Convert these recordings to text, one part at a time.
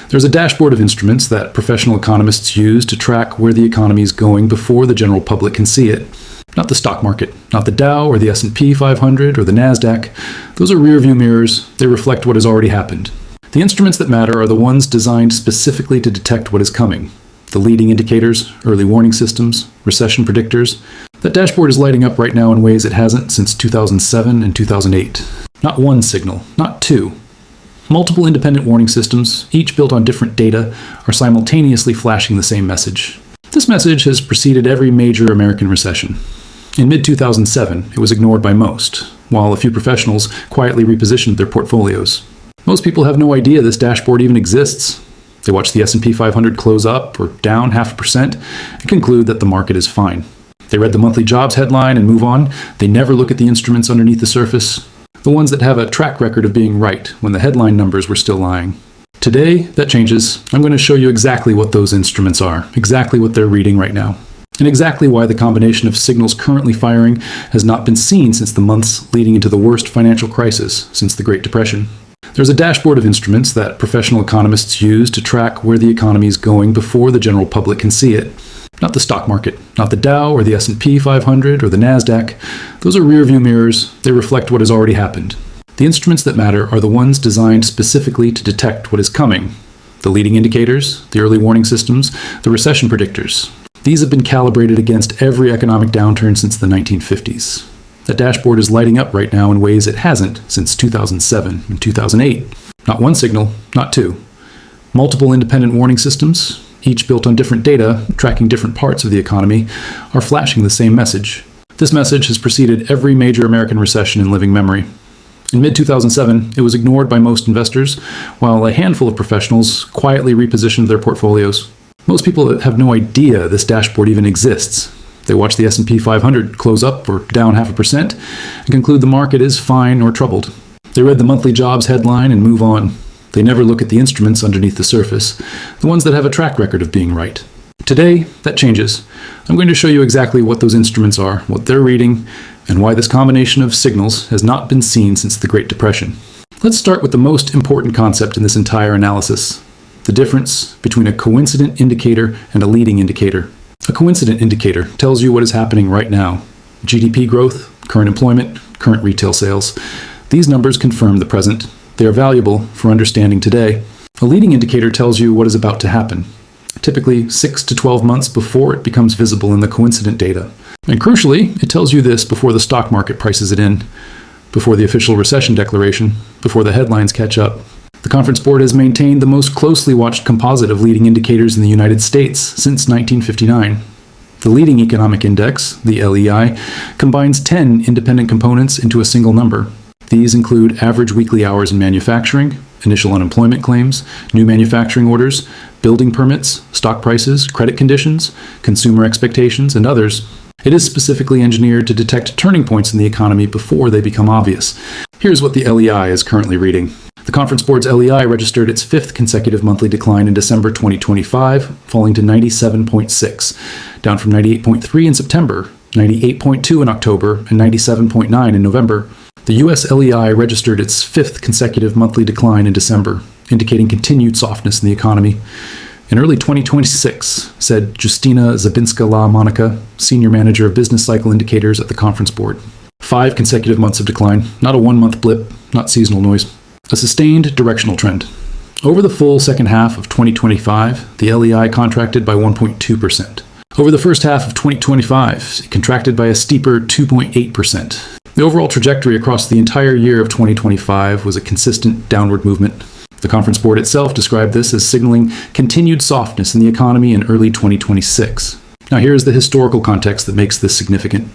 There's a dashboard of instruments that professional economists use to track where the economy is going before the general public can see it. Not the stock market, not the Dow or the S&P 500 or the Nasdaq. Those are rearview mirrors. They reflect what has already happened. The instruments that matter are the ones designed specifically to detect what is coming. The leading indicators, early warning systems, recession predictors. That dashboard is lighting up right now in ways it hasn't since 2007 and 2008. Not one signal, not two. Multiple independent warning systems, each built on different data, are simultaneously flashing the same message. This message has preceded every major American recession. In mid-2007, it was ignored by most, while a few professionals quietly repositioned their portfolios. Most people have no idea this dashboard even exists. They watch the S&P 500 close up or down 0.5% and conclude that the market is fine. They read the monthly jobs headline and move on. They never look at the instruments underneath the surface, the ones that have a track record of being right when the headline numbers were still lying. Today, that changes. I'm going to show you exactly what those instruments are, exactly what they're reading right now, and exactly why the combination of signals currently firing has not been seen since the months leading into the worst financial crisis since the Great Depression. There's a dashboard of instruments that professional economists use to track where the economy is going before the general public can see it. Not the stock market, not the Dow or the S&P 500 or the Nasdaq. Those are rearview mirrors. They reflect what has already happened. The instruments that matter are the ones designed specifically to detect what is coming. The leading indicators, the early warning systems, the recession predictors. These have been calibrated against every economic downturn since the 1950s. That dashboard is lighting up right now in ways it hasn't since 2007 and 2008. Not one signal, not two. Multiple independent warning systems, each built on different data, tracking different parts of the economy, are flashing the same message. This message has preceded every major American recession in living memory. In mid-2007, it was ignored by most investors, while a handful of professionals quietly repositioned their portfolios. Most people have no idea this dashboard even exists. They watch the S&P 500 close up or down 0.5% and conclude the market is fine or troubled. They read the monthly jobs headline and move on. They never look at the instruments underneath the surface, the ones that have a track record of being right. Today, that changes. I'm going to show you exactly what those instruments are, what they're reading, and why this combination of signals has not been seen since the Great Depression. Let's start with the most important concept in this entire analysis: the difference between a coincident indicator and a leading indicator. A coincident indicator tells you what is happening right now: GDP growth, current employment, current retail sales. These numbers confirm the present. They are valuable for understanding today. A leading indicator tells you what is about to happen, typically 6 to 12 months before it becomes visible in the coincident data. And crucially, it tells you this before the stock market prices it in, before the official recession declaration, before the headlines catch up. The Conference Board has maintained the most closely watched composite of leading indicators in the United States since 1959. The leading economic index, the LEI, combines 10 independent components into a single number. These include average weekly hours in manufacturing, initial unemployment claims, new manufacturing orders, building permits, stock prices, credit conditions, consumer expectations, and others. It is specifically engineered to detect turning points in the economy before they become obvious. Here's what the LEI is currently reading. The Conference Board's LEI registered its fifth consecutive monthly decline in December 2025, falling to 97.6, down from 98.3 in September, 98.2 in October, and 97.9 in November. The U.S. LEI registered its fifth consecutive monthly decline in December, indicating continued softness in the economy. In early 2026, said Justina Zabinska-La Monica, Senior Manager of Business Cycle Indicators at the Conference Board. 5 consecutive months of decline, not a one-month blip, not seasonal noise. A sustained directional trend. Over the full second half of 2025, the LEI contracted by 1.2%. Over the first half of 2025, it contracted by a steeper 2.8%. The overall trajectory across the entire year of 2025 was a consistent downward movement. The Conference Board itself described this as signaling continued softness in the economy in early 2026. Now here's the historical context that makes this significant.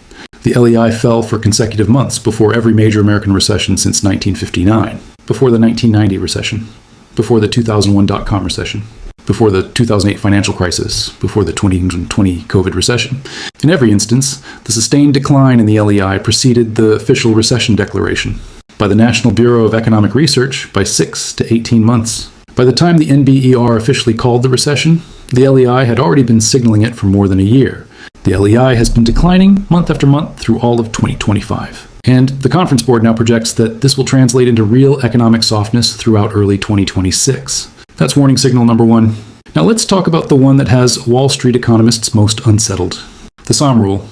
The LEI fell for consecutive months before every major American recession since 1959, before the 1990 recession, before the 2001 dot-com recession, before the 2008 financial crisis, before the 2020 COVID recession. In every instance, the sustained decline in the LEI preceded the official recession declaration by the National Bureau of Economic Research by 6 to 18 months. By the time the NBER officially called the recession, the LEI had already been signaling it for more than a year. The LEI has been declining month after month through all of 2025. And the Conference Board now projects that this will translate into real economic softness throughout early 2026. That's warning signal number 1. Now let's talk about the one that has Wall Street economists most unsettled. The Sahm Rule,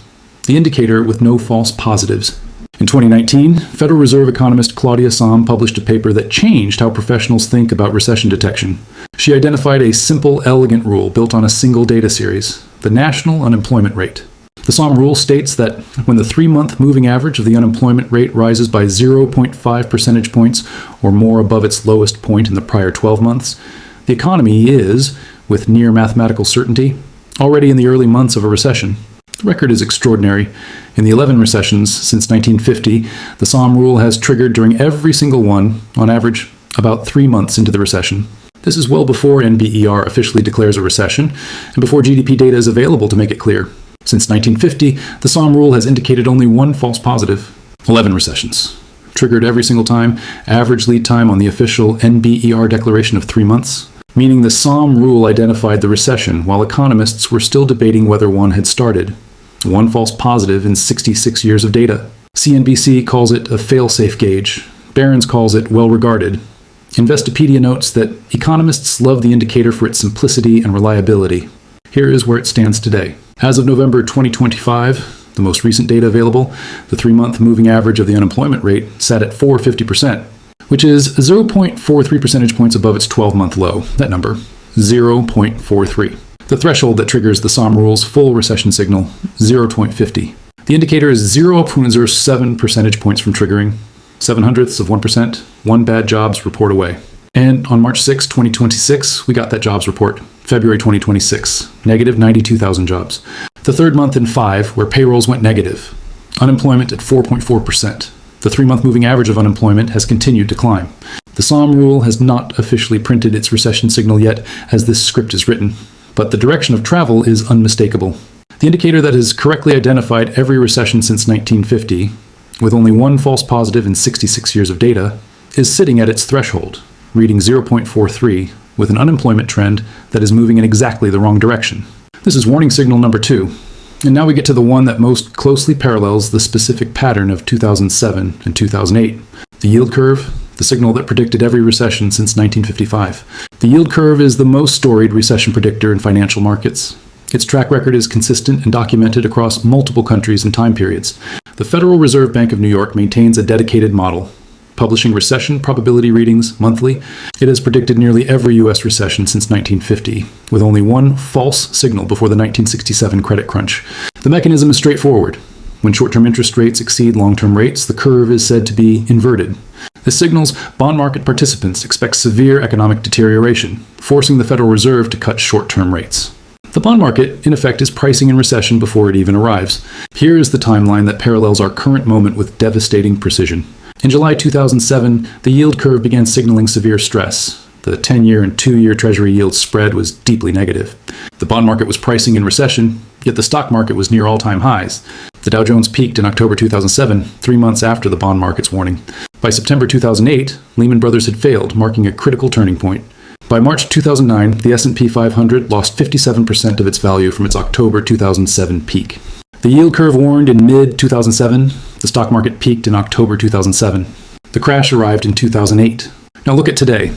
the indicator with no false positives. In 2019, Federal Reserve economist Claudia Sahm published a paper that changed how professionals think about recession detection. She identified a simple, elegant rule built on a single data series, the national unemployment rate. The Sahm Rule states that when the 3-month moving average of the unemployment rate rises by 0.5 percentage points or more above its lowest point in the prior 12 months, the economy is, with near mathematical certainty, already in the early months of a recession. The record is extraordinary. In the 11 recessions since 1950, the Sahm Rule has triggered during every single one, on average, about 3 months into the recession. This is well before NBER officially declares a recession, and before GDP data is available to make it clear. Since 1950, the Sahm Rule has indicated only one false positive. 11 recessions. Triggered every single time, average lead time on the official NBER declaration of 3 months. Meaning the Sahm Rule identified the recession while economists were still debating whether one had started. One false positive in 66 years of data. CNBC calls it a fail-safe gauge. Barron's calls it well-regarded. Investopedia notes that economists love the indicator for its simplicity and reliability. Here is where it stands today. As of November 2025, the most recent data available, the 3-month moving average of the unemployment rate sat at 4.50%, which is 0.43 percentage points above its 12-month low. That number, 0.43. The threshold that triggers the Sahm Rule's full recession signal, 0.50. The indicator is 0.07 percentage points from triggering, 0.07%, one bad jobs report away. And on March 6, 2026, we got that jobs report. February 2026, negative 92,000 jobs. The third month in 5 where payrolls went negative. Unemployment at 4.4%. The 3-month moving average of unemployment has continued to climb. The Sahm Rule has not officially printed its recession signal yet as this script is written, but the direction of travel is unmistakable. The indicator that has correctly identified every recession since 1950, with only one false positive in 66 years of data, is sitting at its threshold, reading 0.43, with an unemployment trend that is moving in exactly the wrong direction. This is warning signal number 2. And now we get to the one that most closely parallels the specific pattern of 2007 and 2008. The yield curve, the signal that predicted every recession since 1955. The yield curve is the most storied recession predictor in financial markets. Its track record is consistent and documented across multiple countries and time periods. The Federal Reserve Bank of New York maintains a dedicated model, publishing recession probability readings monthly. It has predicted nearly every U.S. recession since 1950, with only one false signal before the 1967 credit crunch. The mechanism is straightforward. When short-term interest rates exceed long-term rates, the curve is said to be inverted. This signals bond market participants expect severe economic deterioration, forcing the Federal Reserve to cut short-term rates. The bond market, in effect, is pricing in recession before it even arrives. Here is the timeline that parallels our current moment with devastating precision. In July 2007, the yield curve began signaling severe stress. The 10-year and 2-year Treasury yield spread was deeply negative. The bond market was pricing in recession, yet the stock market was near all-time highs. The Dow Jones peaked in October 2007, 3 months after the bond market's warning. By September 2008, Lehman Brothers had failed, marking a critical turning point. By March 2009, the S&P 500 lost 57% of its value from its October 2007 peak. The yield curve warned in mid-2007. The stock market peaked in October 2007. The crash arrived in 2008. Now look at today.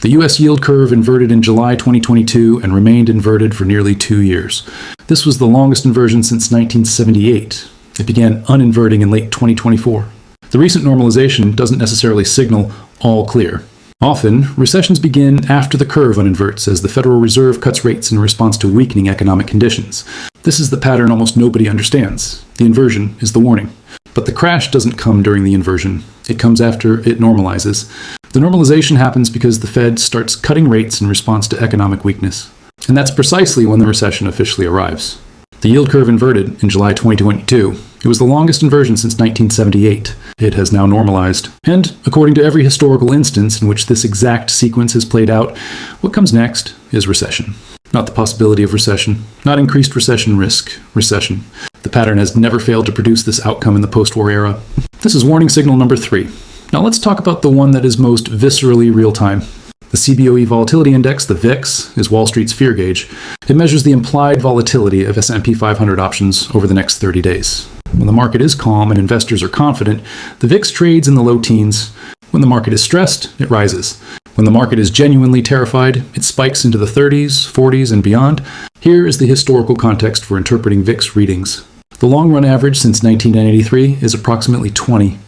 The U.S. yield curve inverted in July 2022 and remained inverted for nearly 2 years. This was the longest inversion since 1978. It began uninverting in late 2024. The recent normalization doesn't necessarily signal all clear. Often, recessions begin after the curve uninverts as the Federal Reserve cuts rates in response to weakening economic conditions. This is the pattern almost nobody understands. The inversion is the warning. But the crash doesn't come during the inversion. It comes after it normalizes. The normalization happens because the Fed starts cutting rates in response to economic weakness. And that's precisely when the recession officially arrives. The yield curve inverted in July 2022. It was the longest inversion since 1978. It has now normalized. And, according to every historical instance in which this exact sequence has played out, what comes next is recession. Not the possibility of recession, not increased recession risk, recession. The pattern has never failed to produce this outcome in the post-war era. This is warning signal number 3. Now let's talk about the one that is most viscerally real-time. The CBOE Volatility Index, the VIX, is Wall Street's fear gauge. It measures the implied volatility of S&P 500 options over the next 30 days. When the market is calm and investors are confident, the VIX trades in the low teens. When the market is stressed, it rises. When the market is genuinely terrified, it spikes into the 30s, 40s, and beyond. Here is the historical context for interpreting VIX readings. The long-run average since 1983 is approximately 20.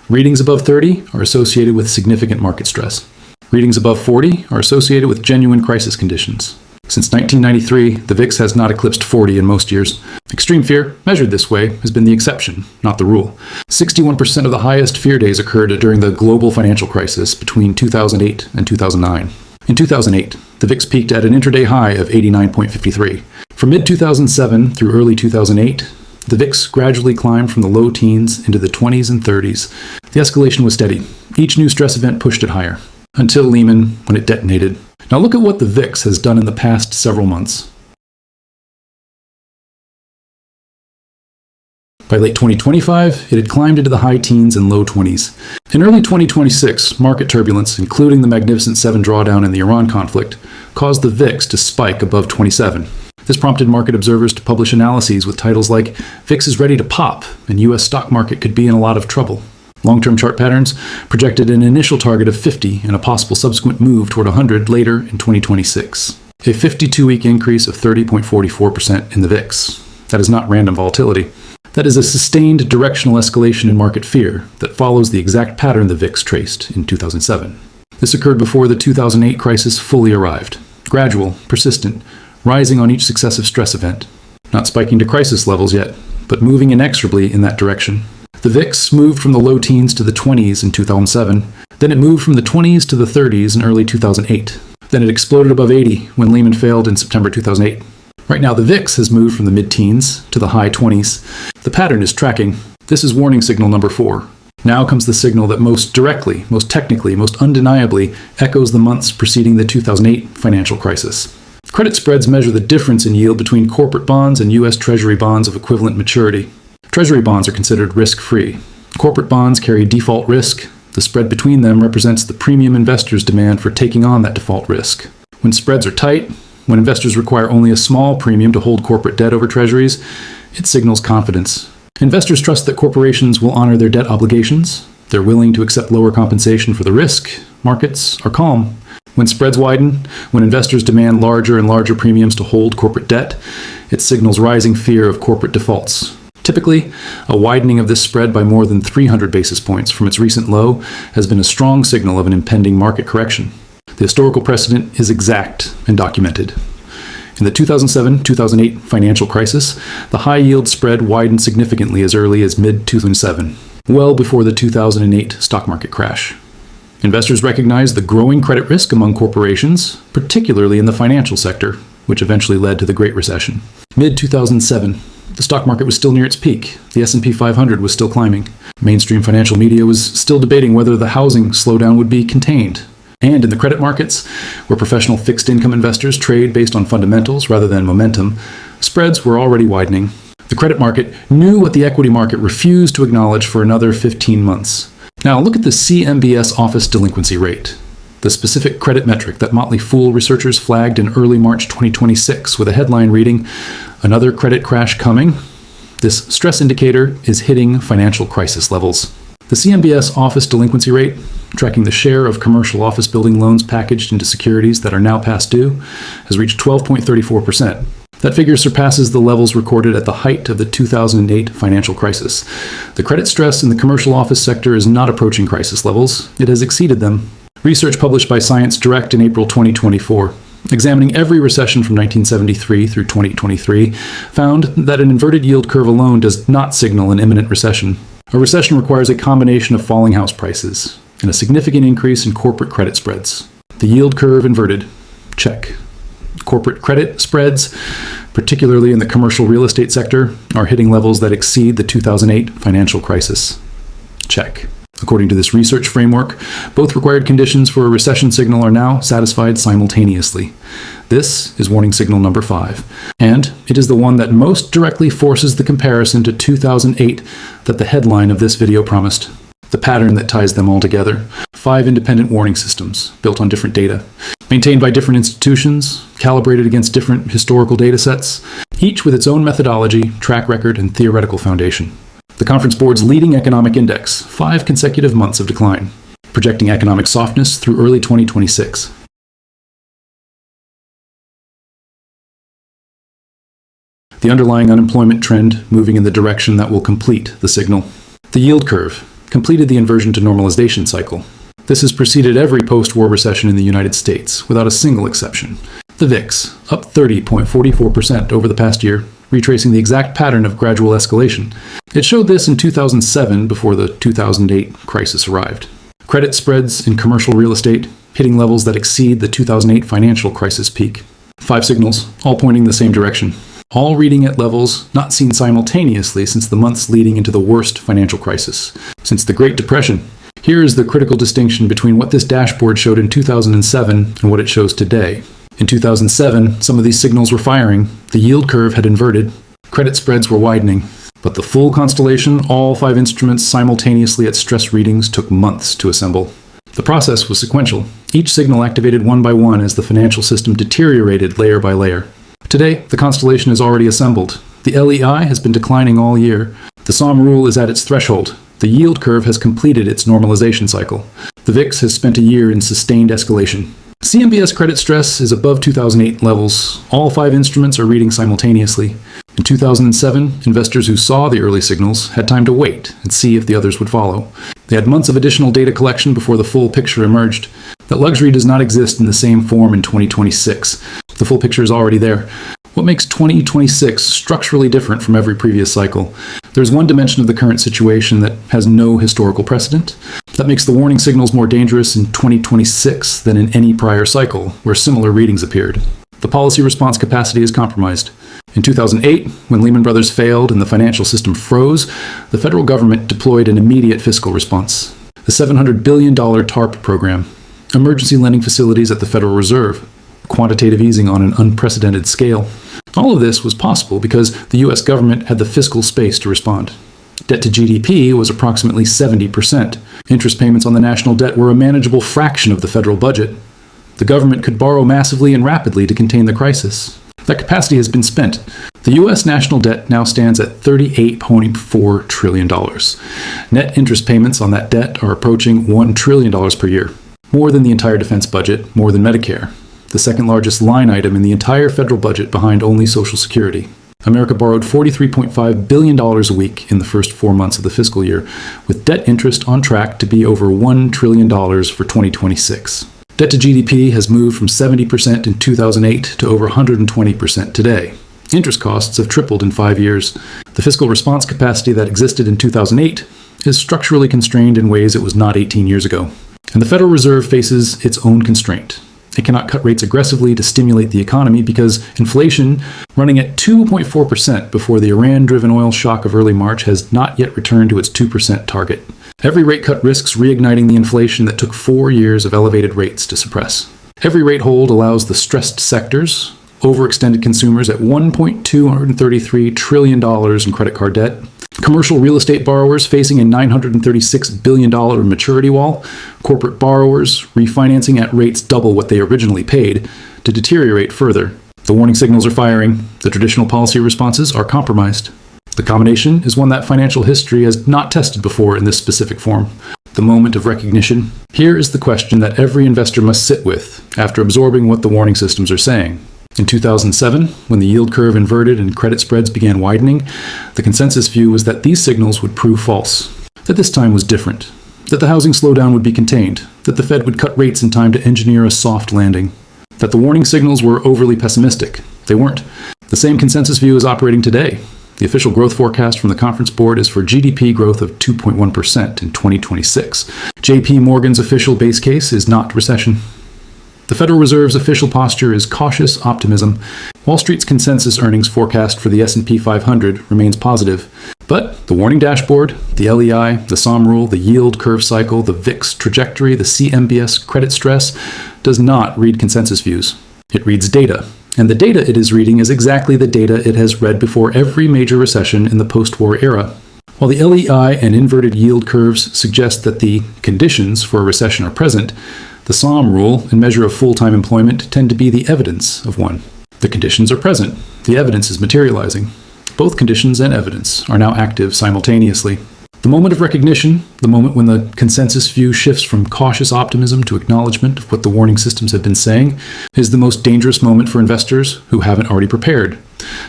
Readings above 30 are associated with significant market stress. Readings above 40 are associated with genuine crisis conditions. Since 1993, the VIX has not eclipsed 40 in most years. Extreme fear, measured this way, has been the exception, not the rule. 61% of the highest fear days occurred during the global financial crisis between 2008 and 2009. In 2008, the VIX peaked at an intraday high of 89.53. From mid-2007 through early 2008, the VIX gradually climbed from the low teens into the 20s and 30s. The escalation was steady. Each new stress event pushed it higher, until Lehman, when it detonated. Now look at what the VIX has done in the past several months. By late 2025, it had climbed into the high teens and low 20s. In early 2026, market turbulence, including the Magnificent Seven drawdown and the Iran conflict, caused the VIX to spike above 27. This prompted market observers to publish analyses with titles like "VIX is ready to pop" and "US stock market could be in a lot of trouble." Long-term chart patterns projected an initial target of 50 and a possible subsequent move toward 100 later in 2026. A 52-week increase of 30.44% in the VIX. That is not random volatility. That is a sustained directional escalation in market fear that follows the exact pattern the VIX traced in 2007. This occurred before the 2008 crisis fully arrived. Gradual, persistent, rising on each successive stress event. Not spiking to crisis levels yet, but moving inexorably in that direction. The VIX moved from the low teens to the 20s in 2007. Then it moved from the 20s to the 30s in early 2008. Then it exploded above 80 when Lehman failed in September 2008. Right now, the VIX has moved from the mid-teens to the high 20s. The pattern is tracking. This is warning signal number 4. Now comes the signal that most directly, most technically, most undeniably echoes the months preceding the 2008 financial crisis. Credit spreads measure the difference in yield between corporate bonds and U.S. Treasury bonds of equivalent maturity. Treasury bonds are considered risk-free. Corporate bonds carry default risk. The spread between them represents the premium investors demand for taking on that default risk. When spreads are tight, when investors require only a small premium to hold corporate debt over treasuries, it signals confidence. Investors trust that corporations will honor their debt obligations. They're willing to accept lower compensation for the risk. Markets are calm. When spreads widen, when investors demand larger and larger premiums to hold corporate debt, it signals rising fear of corporate defaults. Typically, a widening of this spread by more than 300 basis points from its recent low has been a strong signal of an impending market correction. The historical precedent is exact and documented. In the 2007-2008 financial crisis, the high-yield spread widened significantly as early as mid-2007, well before the 2008 stock market crash. Investors recognized the growing credit risk among corporations, particularly in the financial sector, which eventually led to the Great Recession. Mid-2007, the stock market was still near its peak. The S&P 500 was still climbing. Mainstream financial media was still debating whether the housing slowdown would be contained. And in the credit markets, where professional fixed income investors trade based on fundamentals rather than momentum, spreads were already widening. The credit market knew what the equity market refused to acknowledge for another 15 months. Now look at the CMBS office delinquency rate, the specific credit metric that Motley Fool researchers flagged in early March 2026 with a headline reading, "Another credit crash coming?" This stress indicator is hitting financial crisis levels. The CMBS office delinquency rate, tracking the share of commercial office building loans packaged into securities that are now past due, has reached 12.34%. That figure surpasses the levels recorded at the height of the 2008 financial crisis. The credit stress in the commercial office sector is not approaching crisis levels. It has exceeded them. Research published by Science Direct in April 2024, examining every recession from 1973 through 2023, found that an inverted yield curve alone does not signal an imminent recession. A recession requires a combination of falling house prices and a significant increase in corporate credit spreads. The yield curve inverted. Check. Corporate credit spreads, particularly in the commercial real estate sector, are hitting levels that exceed the 2008 financial crisis. Check. According to this research framework, both required conditions for a recession signal are now satisfied simultaneously. This is warning signal number 5, and it is the one that most directly forces the comparison to 2008 that the headline of this video promised. The pattern that ties them all together. 5 independent warning systems, built on different data, maintained by different institutions, calibrated against different historical data sets, each with its own methodology, track record, and theoretical foundation. The Conference Board's leading economic index, 5 consecutive months of decline. projecting economic softness through early 2026. The underlying unemployment trend moving in the direction that will complete the signal. The yield curve completed the inversion to normalization cycle. This has preceded every post-war recession in the United States, without a single exception. The VIX, up 30.44% over the past year, retracing the exact pattern of gradual escalation. It showed this in 2007 before the 2008 crisis arrived. Credit spreads in commercial real estate hitting levels that exceed the 2008 financial crisis peak. 5 signals, all pointing the same direction. All reading at levels not seen simultaneously since the months leading into the worst financial crisis, since the Great Depression. Here is the critical distinction between what this dashboard showed in 2007 and what it shows today. In 2007, some of these signals were firing, the yield curve had inverted, credit spreads were widening. But the full constellation, all 5 instruments simultaneously at stress readings, took months to assemble. The process was sequential. Each signal activated one by one as the financial system deteriorated layer by layer. Today, the constellation is already assembled. The LEI has been declining all year. The Sahm Rule is at its threshold. The yield curve has completed its normalization cycle. The VIX has spent a year in sustained escalation. CMBS credit stress is above 2008 levels. All 5 instruments are reading simultaneously. In 2007, investors who saw the early signals had time to wait and see if the others would follow. They had months of additional data collection before the full picture emerged. That luxury does not exist in the same form in 2026. The full picture is already there. What makes 2026 structurally different from every previous cycle? There's one dimension of the current situation that has no historical precedent. That makes the warning signals more dangerous in 2026 than in any prior cycle, where similar readings appeared. The policy response capacity is compromised. In 2008, when Lehman Brothers failed and the financial system froze, the federal government deployed an immediate fiscal response. The $700 billion TARP program, emergency lending facilities at the Federal Reserve, quantitative easing on an unprecedented scale. All of this was possible because the U.S. government had the fiscal space to respond. Debt to GDP was approximately 70%. Interest payments on the national debt were a manageable fraction of the federal budget. The government could borrow massively and rapidly to contain the crisis. That capacity has been spent. The U.S. national debt now stands at $38.4 trillion. Net interest payments on that debt are approaching $1 trillion per year. More than the entire defense budget, more than Medicare. The second largest line item in the entire federal budget behind only Social Security. America borrowed $43.5 billion a week in the first 4 months of the fiscal year, with debt interest on track to be over $1 trillion for 2026. Debt to GDP has moved from 70% in 2008 to over 120% today. Interest costs have tripled in 5 years. The fiscal response capacity that existed in 2008 is structurally constrained in ways it was not 18 years ago. And the Federal Reserve faces its own constraint. It cannot cut rates aggressively to stimulate the economy because inflation, running at 2.4% before the Iran-driven oil shock of early March, has not yet returned to its 2% target. Every rate cut risks reigniting the inflation that took 4 years of elevated rates to suppress. Every rate hold allows the stressed sectors, overextended consumers at $1.233 trillion in credit card debt, commercial real estate borrowers facing a $936 billion maturity wall, corporate borrowers refinancing at rates double what they originally paid, to deteriorate further. The warning signals are firing. The traditional policy responses are compromised. The combination is one that financial history has not tested before in this specific form. The moment of recognition. Here is the question that every investor must sit with after absorbing what the warning systems are saying. In 2007, when the yield curve inverted and credit spreads began widening, the consensus view was that these signals would prove false, that this time was different, that the housing slowdown would be contained, that the Fed would cut rates in time to engineer a soft landing, that the warning signals were overly pessimistic. They weren't. The same consensus view is operating today. The official growth forecast from the Conference Board is for GDP growth of 2.1% in 2026. JP Morgan's official base case is not recession. The Federal Reserve's official posture is cautious optimism. Wall Street's consensus earnings forecast for the S&P 500 remains positive. But the warning dashboard, the LEI, the Sahm Rule, the yield curve cycle, the VIX trajectory, the CMBS credit stress does not read consensus views. It reads data. And the data it is reading is exactly the data it has read before every major recession in the post-war era. While the LEI and inverted yield curves suggest that the conditions for a recession are present, the Sahm Rule and measure of full-time employment tend to be the evidence of one. The conditions are present. The evidence is materializing. Both conditions and evidence are now active simultaneously. The moment of recognition, the moment when the consensus view shifts from cautious optimism to acknowledgement of what the warning systems have been saying, is the most dangerous moment for investors who haven't already prepared.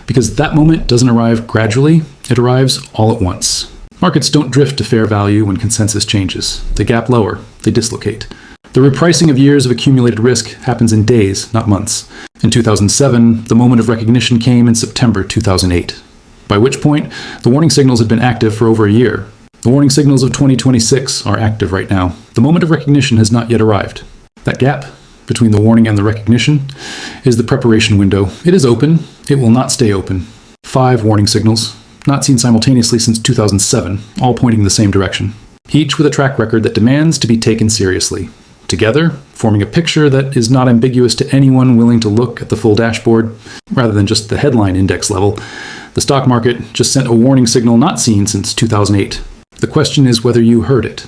Because that moment doesn't arrive gradually, it arrives all at once. Markets don't drift to fair value when consensus changes. They gap lower, they dislocate. The repricing of years of accumulated risk happens in days, not months. In 2007, the moment of recognition came in September 2008, by which point the warning signals had been active for over a year. The warning signals of 2026 are active right now. The moment of recognition has not yet arrived. That gap between the warning and the recognition is the preparation window. It is open. It will not stay open. 5 warning signals, not seen simultaneously since 2007, all pointing in the same direction. Each with a track record that demands to be taken seriously. Together, forming a picture that is not ambiguous to anyone willing to look at the full dashboard, rather than just the headline index level. The stock market just sent a warning signal not seen since 2008. The question is whether you heard it.